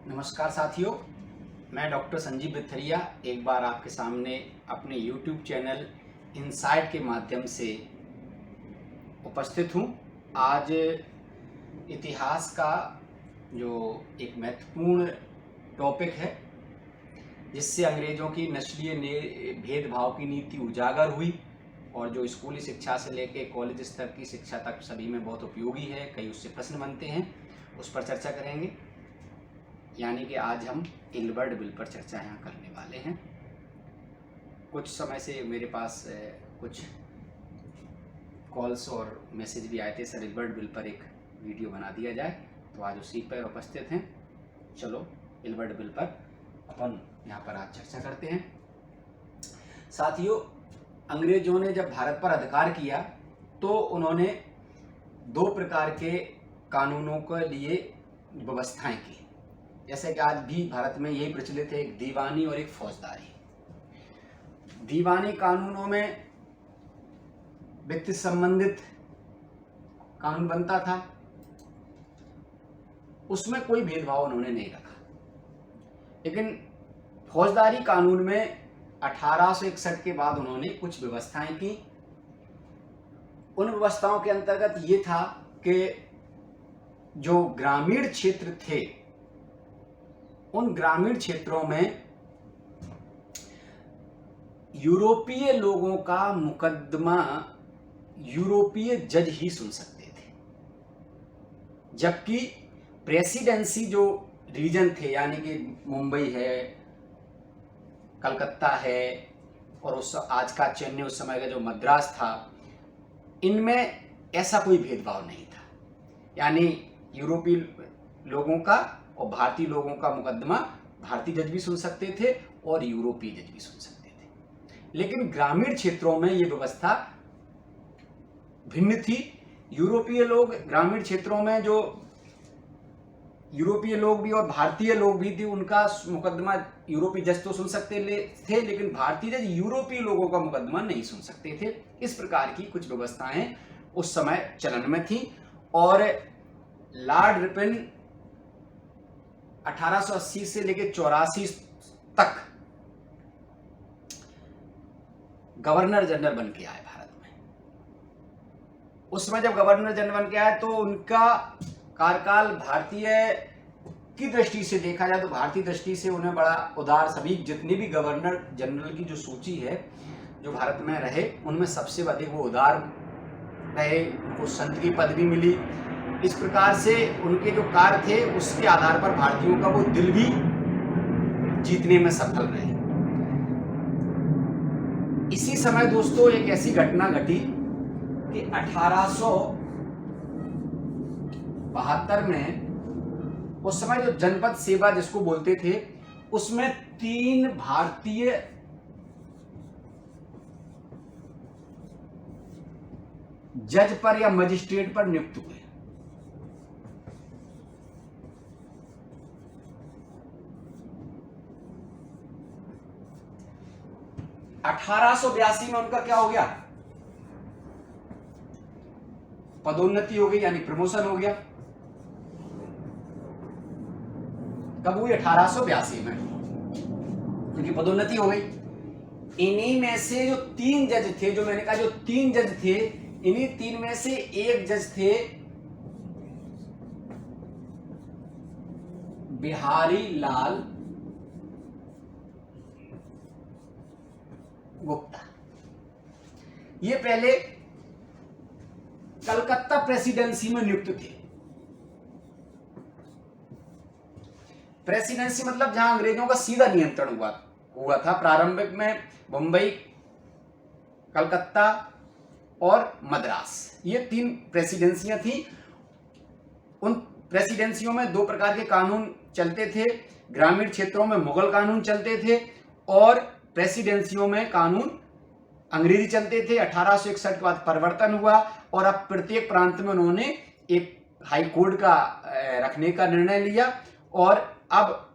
नमस्कार साथियों, मैं डॉक्टर संजीव बिथरिया एक बार आपके सामने अपने YouTube चैनल इनसाइट के माध्यम से उपस्थित हूँ। आज इतिहास का जो एक महत्वपूर्ण टॉपिक है, जिससे अंग्रेज़ों की नस्लीय भेदभाव की नीति उजागर हुई और जो स्कूली शिक्षा से लेकर कॉलेज स्तर की शिक्षा तक सभी में बहुत उपयोगी है। कई उससे प्रश्न बनते हैं, उस पर चर्चा करेंगे। यानी कि आज हम इल्बर्ट बिल पर चर्चा यहाँ करने वाले हैं। कुछ समय से मेरे पास कुछ कॉल्स और मैसेज भी आए थे, सर इल्बर्ट बिल पर एक वीडियो बना दिया जाए, तो आज उसी पर उपस्थित हैं। चलो इल्बर्ट बिल पर अपन यहाँ पर आज चर्चा करते हैं। साथियों, अंग्रेजों ने जब भारत पर अधिकार किया तो उन्होंने दो प्रकार के कानूनों के लिए व्यवस्थाएं की। जैसे कि आज भी भारत में यही प्रचलित है, एक दीवानी और एक फौजदारी। दीवानी कानूनों में व्यक्ति संबंधित कानून बनता था, उसमें कोई भेदभाव उन्होंने नहीं रखा। लेकिन फौजदारी कानून में 1861 के बाद उन्होंने कुछ व्यवस्थाएं की। उन व्यवस्थाओं के अंतर्गत ये था कि जो ग्रामीण क्षेत्र थे, उन ग्रामीण क्षेत्रों में यूरोपीय लोगों का मुकदमा यूरोपीय जज ही सुन सकते थे, जबकि प्रेसिडेंसी जो रीजन थे, यानी कि मुंबई है, कलकत्ता है और उस आज का चेन्नई, उस समय का जो मद्रास था, इनमें ऐसा कोई भेदभाव नहीं था। यानी यूरोपीय लोगों का और भारतीय लोगों का मुकदमा भारतीय जज भी सुन सकते थे और यूरोपीय जज भी सुन सकते थे। लेकिन ग्रामीण क्षेत्रों में ये व्यवस्था भिन्न थी। यूरोपीय लोग ग्रामीण क्षेत्रों में, जो यूरोपीय लोग भी और भारतीय लोग भी थे, उनका मुकदमा यूरोपीय जज तो सुन सकते थे, लेकिन भारतीय जज यूरोपीय लोगों का मुकदमा नहीं सुन सकते थे। इस प्रकार की कुछ व्यवस्थाएं उस समय चलन में थी। और लॉर्ड रिपन 1880 से लेकर 84 तक गवर्नर जनरल बन के आए भारत में। उस समय जब गवर्नर जनरल बन के आए तो उनका कार्यकाल भारतीय की दृष्टि से देखा जाए तो भारतीय दृष्टि से उन्हें बड़ा उदार, सभी जितने भी गवर्नर जनरल की जो सूची है जो भारत में रहे, उनमें सबसे अधिक वो उदार रहे। उनको संत की पदवी मिली। इस प्रकार से उनके जो कार्य थे उसके आधार पर भारतीयों का वो दिल भी जीतने में सफल रहे। इसी समय दोस्तों एक ऐसी घटना घटी कि 1872 में, उस समय जो जनपद सेवा जिसको बोलते थे, उसमें 3 भारतीय जज पर या मजिस्ट्रेट पर नियुक्त हुए। 1882 में उनका क्या हो गया, पदोन्नति हो गई, यानी प्रमोशन हो गया। कब हुई? 1882 में, क्योंकि पदोन्नति हो गई। इन्हीं में से जो 3 जज थे, जो मैंने कहा जो 3 जज थे, इन्हीं 3 में से एक जज थे बिहारी लाल गुप्ता। ये पहले कलकत्ता प्रेसिडेंसी में नियुक्त थे। प्रेसिडेंसी मतलब जहां अंग्रेजों का सीधा नियंत्रण हुआ था। प्रारंभिक में मुंबई, कलकत्ता और मद्रास, ये 3 प्रेसिडेंसियां थी। उन प्रेसिडेंसियों में 2 प्रकार के कानून चलते थे। ग्रामीण क्षेत्रों में मुगल कानून चलते थे और प्रेसिडेंसियों में कानून अंग्रेजी चलते थे। 1861 के बाद परिवर्तन हुआ और अब प्रत्येक प्रांत में उन्होंने एक हाई कोर्ट का रखने का निर्णय लिया और अब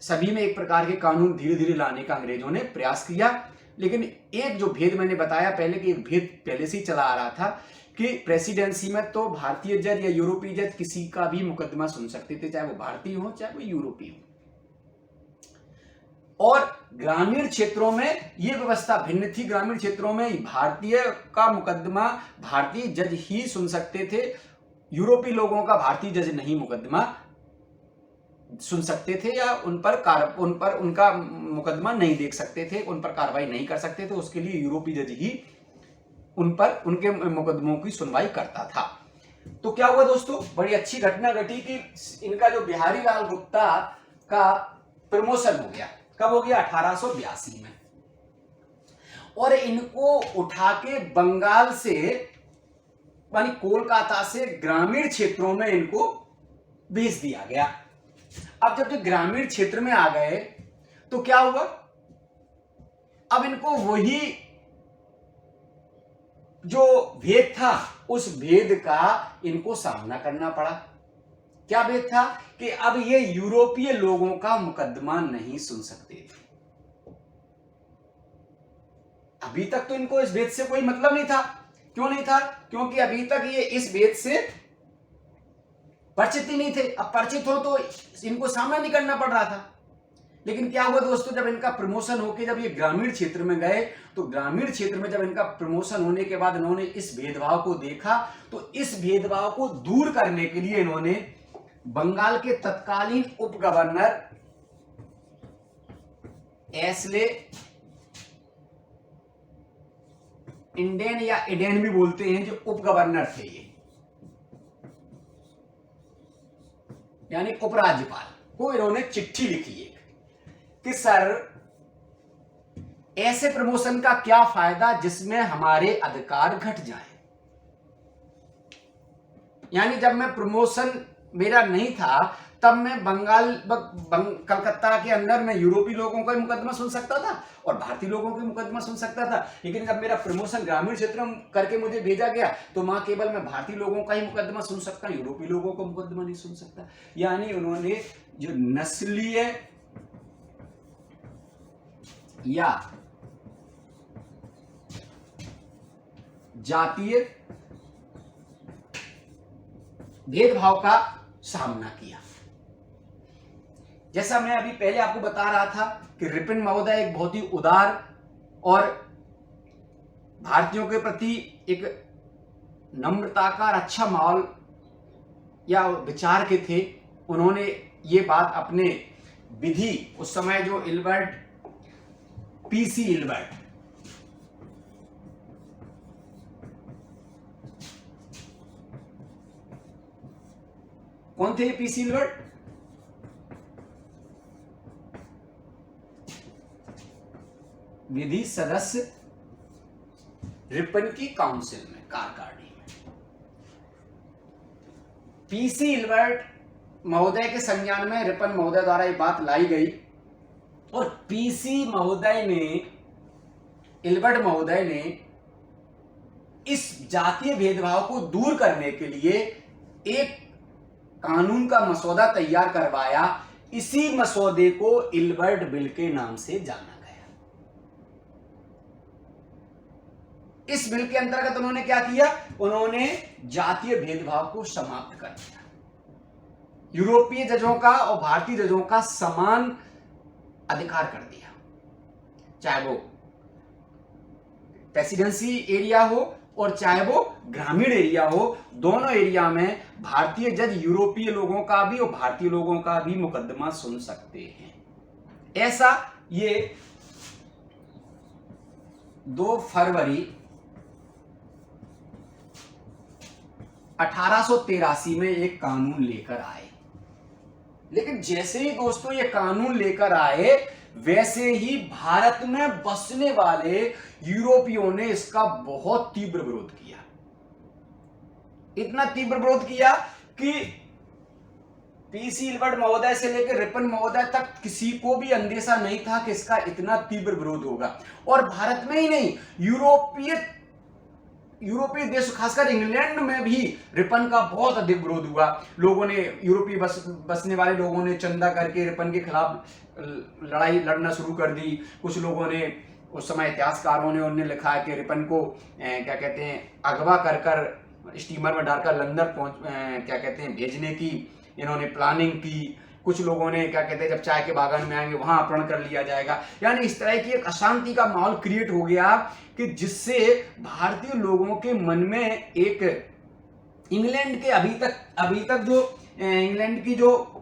सभी में एक प्रकार के कानून धीरे धीरे लाने का अंग्रेजों ने प्रयास किया। लेकिन एक जो भेद मैंने बताया पहले कि एक भेद पहले से ही चला आ रहा था कि प्रेसिडेंसी में तो भारतीय जज या यूरोपीय जज किसी का भी मुकदमा सुन सकते थे, चाहे वो भारतीय हो चाहे वो यूरोपीय हो। और ग्रामीण क्षेत्रों में ये व्यवस्था भिन्न थी। ग्रामीण क्षेत्रों में भारतीय का मुकदमा भारतीय जज ही सुन सकते थे, यूरोपीय लोगों का भारतीय जज नहीं मुकदमा सुन सकते थे या उन पर उनका मुकदमा नहीं देख सकते थे, उन पर कार्रवाई नहीं कर सकते थे। उसके लिए यूरोपीय जज ही उन पर उनके मुकदमों की सुनवाई करता था। तो क्या हुआ दोस्तों, बड़ी अच्छी घटना घटी कि इनका जो बिहारी लाल गुप्ता का प्रमोशन हो गया। कब हो गया? 1882 में। और इनको उठा के बंगाल से यानी कोलकाता से ग्रामीण क्षेत्रों में इनको भेज दिया गया। अब जब ये ग्रामीण क्षेत्र में आ गए तो क्या हुआ, अब इनको वही जो भेद था उस भेद का इनको सामना करना पड़ा। क्या भेद था कि अब ये यूरोपीय लोगों का मुकदमा नहीं सुन सकते थे। अभी तक तो इनको इस भेद से कोई मतलब नहीं था। क्यों नहीं था? क्योंकि अभी तक ये इस भेद से परिचित ही नहीं थे। अब परिचित हो तो इनको सामना नहीं करना पड़ रहा था। लेकिन क्या हुआ दोस्तों, जब इनका प्रमोशन होकर जब ये ग्रामीण क्षेत्र में गए तो ग्रामीण क्षेत्र में जब इनका प्रमोशन होने के बाद इन्होंने इस भेदभाव को देखा, तो इस भेदभाव को दूर करने के लिए इन्होंने बंगाल के तत्कालीन उप गवर्नर एसले इंडेन या इडेन भी बोलते हैं, जो उप गवर्नर थे ये यानी उपराज्यपाल को, इन्होंने चिट्ठी लिखी है कि सर ऐसे प्रमोशन का क्या फायदा जिसमें हमारे अधिकार घट जाएं। यानी जब मैं प्रमोशन मेरा नहीं था तब मैं कलकत्ता के अंदर मैं यूरोपीय लोगों का मुकदमा सुन सकता था और भारतीय लोगों के मुकदमा सुन सकता था। लेकिन जब मेरा प्रमोशन ग्रामीण क्षेत्र में करके मुझे भेजा गया तो वहां केवल मैं भारतीय लोगों का ही मुकदमा सुन सकता, यूरोपीय लोगों का मुकदमा नहीं सुन सकता। यानी उन्होंने जो नस्लीय या जातीय भेदभाव का सामना किया। जैसा मैं अभी पहले आपको बता रहा था कि रिपन महोदय एक बहुत ही उदार और भारतीयों के प्रति एक नम्रता का अच्छा माहौल या विचार के थे। उन्होंने ये बात अपने विधि, उस समय जो इल्बर्ट पीसी इल्बर्ट कौन थे? पीसी इल्बर्ट विधि सदस्य रिपन की काउंसिल में, कार्यकारिणी में। पीसी इल्बर्ट महोदय के संज्ञान में रिपन महोदय द्वारा ये बात लाई गई और पीसी महोदय ने, इल्बर्ट महोदय ने इस जातीय भेदभाव को दूर करने के लिए एक कानून का मसौदा तैयार करवाया। इसी मसौदे को इल्बर्ट बिल के नाम से जाना गया। इस बिल के अंतर्गत उन्होंने क्या किया? उन्होंने जातीय भेदभाव को समाप्त कर दिया। यूरोपीय जजों का और भारतीय जजों का समान अधिकार कर दिया, चाहे वो प्रेसिडेंसी एरिया हो और चाहे वो ग्रामीण एरिया हो। दोनों एरिया में भारतीय जज यूरोपीय लोगों का भी और भारतीय लोगों का भी मुकदमा सुन सकते हैं। ऐसा ये 2 फरवरी 1883 में एक कानून लेकर आए। लेकिन जैसे ही दोस्तों ये कानून लेकर आए, वैसे ही भारत में बसने वाले यूरोपियों ने इसका बहुत तीव्र विरोध किया। इतना तीव्र विरोध किया कि पीसी इल्बर्ट महोदय से लेकर रिपन महोदय तक किसी को भी अंदेशा नहीं था कि इसका इतना तीव्र विरोध होगा। और भारत में ही नहीं, यूरोपीय देश, खासकर इंग्लैंड में भी रिपन का बहुत अधिक विरोध हुआ। लोगों ने, यूरोपीय बसने वाले लोगों ने चंदा करके रिपन के खिलाफ लड़ाई लड़ना शुरू कर दी। कुछ लोगों ने, उस समय इतिहासकारों ने उन्हें लिखा है कि रिपन को क्या कहते हैं, अगवा कर स्टीमर में डालकर लंदन क्या कहते हैं भेजने की इन्होंने प्लानिंग की। कुछ लोगों ने क्या कहते हैं जब चाय के बागान में आएंगे वहां अपहरण कर लिया जाएगा। यानी इस तरह की एक अशांति का माहौल क्रिएट हो गया कि जिससे भारतीय लोगों के मन में एक इंग्लैंड के अभी तक जो इंग्लैंड की जो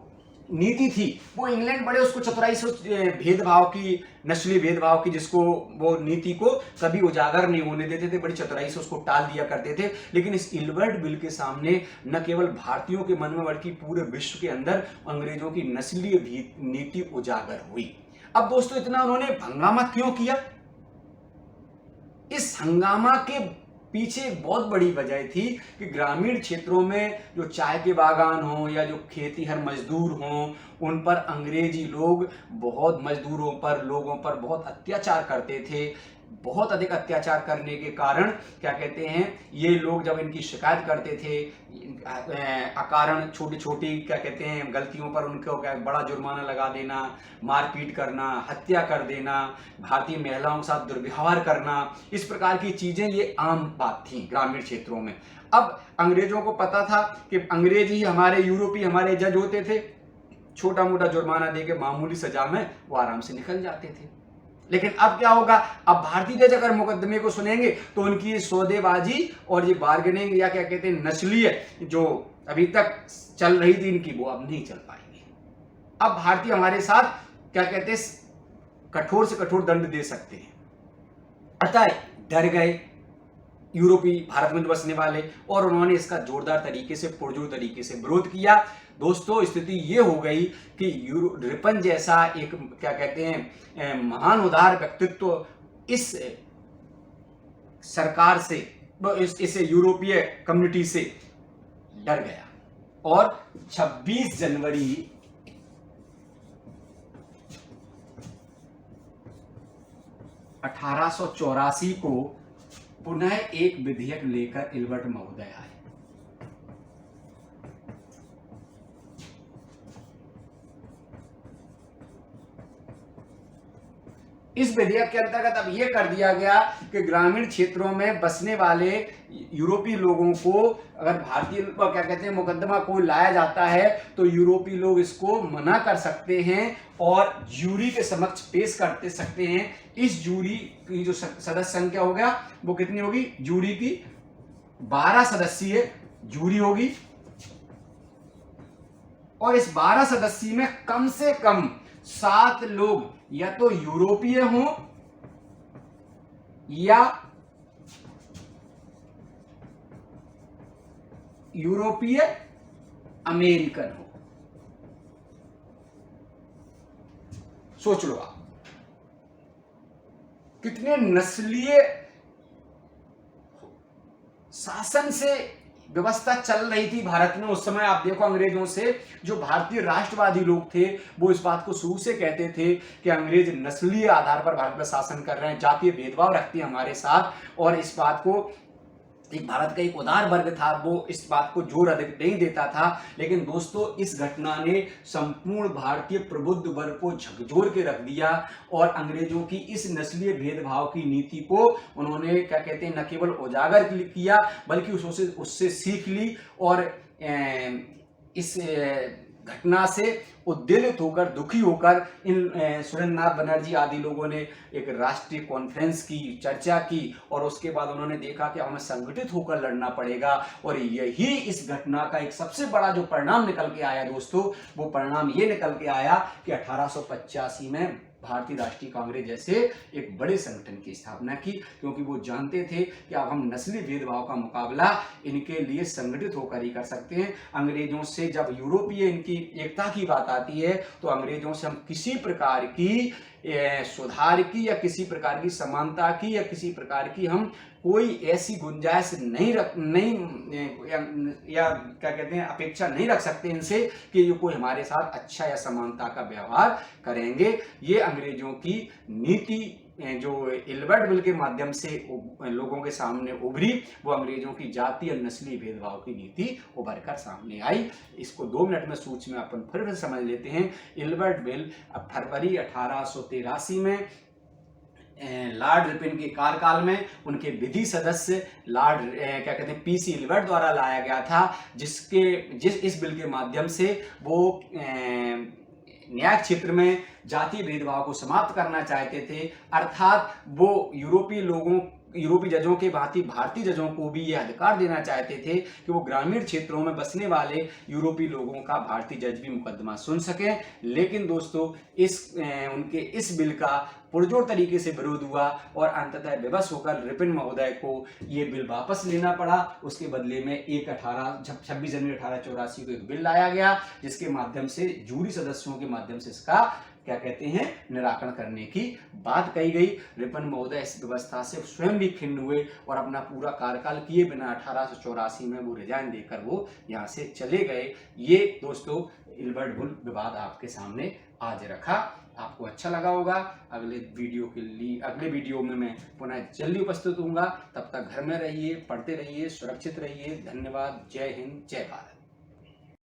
नीति थी वो इंग्लैंड बड़े उसको चतुराई से भेदभाव की, नस्लीय भेदभाव की, जिसको वो नीति को कभी उजागर नहीं होने देते थे, बड़ी चतुराई से उसको टाल दिया करते थे। लेकिन इस इल्बर्ट बिल के सामने न केवल भारतीयों के मन में बल्कि पूरे विश्व के अंदर अंग्रेजों की नस्लीय नीति उजागर हुई। अब दोस्तों इतना उन्होंने हंगामा क्यों किया? इस हंगामा के पीछे एक बहुत बड़ी वजह थी कि ग्रामीण क्षेत्रों में जो चाय के बागान हों या जो खेतीहर मजदूर हों उन पर अंग्रेजी लोग बहुत मजदूरों पर, लोगों पर बहुत अत्याचार करते थे। बहुत अधिक अत्याचार करने के कारण क्या कहते हैं ये लोग जब इनकी शिकायत करते थे अकारण छोटी छोटी क्या कहते हैं गलतियों पर उनको क्या बड़ा जुर्माना लगा देना, मारपीट करना, हत्या कर देना, भारतीय महिलाओं के साथ दुर्व्यवहार करना, इस प्रकार की चीजें ये आम बात थी ग्रामीण क्षेत्रों में। अब अंग्रेजों को पता था कि अंग्रेज ही यूरोपीय हमारे जज होते थे, छोटा मोटा जुर्माना देके मामूली सजा में वो आराम से निकल जाते थे। लेकिन अब क्या होगा? अब भारतीय जज अगर मुकदमे को सुनेंगे तो उनकी ये सौदेबाजी और ये बार्गेनिंग या क्या कहते हैं नस्लीय जो अभी तक चल रही थी इनकी, वो अब नहीं चल पाएंगी। अब भारतीय हमारे साथ क्या कहते हैं कठोर से कठोर दंड दे सकते हैं। अतः डर गए यूरोपीय भारत में बसने वाले और उन्होंने इसका जोरदार तरीके से, पुरजोर तरीके से विरोध किया। दोस्तों स्थिति ये हो गई कि रिपन जैसा एक क्या कहते हैं महान उदार व्यक्तित्व इस सरकार से, इस यूरोपीय कम्युनिटी से डर गया और 26 जनवरी 1884 को पुनः एक विधेयक लेकर इल्बर्ट महोदय आए। इस विधेयक के अंतर्गत अब यह कर दिया गया कि ग्रामीण क्षेत्रों में बसने वाले यूरोपीय लोगों को अगर भारतीय क्या कहते हैं मुकदमा कोई लाया जाता है तो यूरोपीय लोग इसको मना कर सकते हैं और जूरी के समक्ष पेश करते सकते हैं। इस जूरी की जो सदस्य संख्या हो गया वो कितनी होगी? जूरी की 12 सदस्यीय जूरी होगी और इस 12 सदस्य में कम से कम 7 लोग या तो यूरोपीय हों या यूरोपीय अमेरिकन हो। सोच लो आप कितने नस्लीय शासन से व्यवस्था चल रही थी भारत में उस समय। आप देखो अंग्रेजों से जो भारतीय राष्ट्रवादी लोग थे वो इस बात को शुरू से कहते थे कि अंग्रेज नस्लीय आधार पर भारत में शासन कर रहे हैं, जातीय भेदभाव रखते हैं हमारे साथ। और इस बात को एक भारत का एक उदार वर्ग था वो इस बात को जोर अधिक नहीं देता था। लेकिन दोस्तों इस घटना ने संपूर्ण भारतीय प्रबुद्ध वर्ग को झकझोर के रख दिया और अंग्रेजों की इस नस्लीय भेदभाव की नीति को उन्होंने क्या कहते हैं न केवल उजागर किया बल्कि उससे सीख ली और इस घटना से उद्वेलित होकर, दुखी होकर इन सुरेंद्रनाथ बनर्जी आदि लोगों ने एक राष्ट्रीय कॉन्फ्रेंस की, चर्चा की और उसके बाद उन्होंने देखा कि हमें संगठित होकर लड़ना पड़ेगा। और यही इस घटना का एक सबसे बड़ा जो परिणाम निकल के आया दोस्तों, वो परिणाम ये निकल के आया कि 1885 में भारतीय राष्ट्रीय कांग्रेस जैसे एक बड़े संगठन की स्थापना की, क्योंकि वो जानते थे कि अब हम नस्ली भेदभाव का मुकाबला इनके लिए संगठित होकर ही कर सकते हैं। अंग्रेजों से जब यूरोपीय इनकी एकता की बात आती है तो अंग्रेजों से हम किसी प्रकार की सुधार की या किसी प्रकार की समानता की या किसी प्रकार की हम कोई ऐसी गुंजाइश नहीं या क्या कहते हैं अपेक्षा नहीं रख सकते इनसे कि ये कोई हमारे साथ अच्छा या समानता का व्यवहार करेंगे। ये अंग्रेजों की नीति जो इल्बर्ट बिल के माध्यम से लोगों के सामने उभरी वो अंग्रेजों की जातीय और नस्ली भेदभाव की नीति उभर कर सामने आई। इसको 2 मिनट में सूच में अपन फिर समझ लेते हैं। इल्बर्ट बिल फरवरी 1883 में लॉर्ड रिपन के कार्यकाल में उनके विधि सदस्य लॉर्ड क्या कहते हैं पीसी इल्बर्ट द्वारा लाया गया था, इस बिल के माध्यम से वो न्यायिक क्षेत्र में जातीय भेदभाव को समाप्त करना चाहते थे। अर्थात वो यूरोपीय जजों के भांति भारतीय जजों को भी यह अधिकार देना चाहते थे कि वो ग्रामीण क्षेत्रों में बसने वाले यूरोपीय लोगों का भारतीय जज भी मुकदमा सुन सकें। लेकिन दोस्तों उनके इस बिल का पुरजोर तरीके से विरोध हुआ और अंततः विवश होकर रिपन महोदय को ये बिल वापस लेना पड़ा। उसके बदले में 26 जनवरी 1884 को एक बिल लाया गया, जिसके माध्यम से जूरी सदस्यों के माध्यम से इसका क्या कहते हैं निराकरण करने की बात कही गई। रिपन महोदय इस व्यवस्था से स्वयं भी खिन्न हुए और अपना पूरा कार्यकाल किए बिना 1884 में वो रिजाइन देकर वो यहाँ से चले गए। ये दोस्तों इल्बर्ट बुल विवाद आपके सामने आज रखा। आपको अच्छा लगा होगा। अगले वीडियो में मैं पुनः जल्दी उपस्थित होऊंगा। तब तक घर में रहिए, पढ़ते रहिए, सुरक्षित रहिए। धन्यवाद। जय हिंद, जय भारत।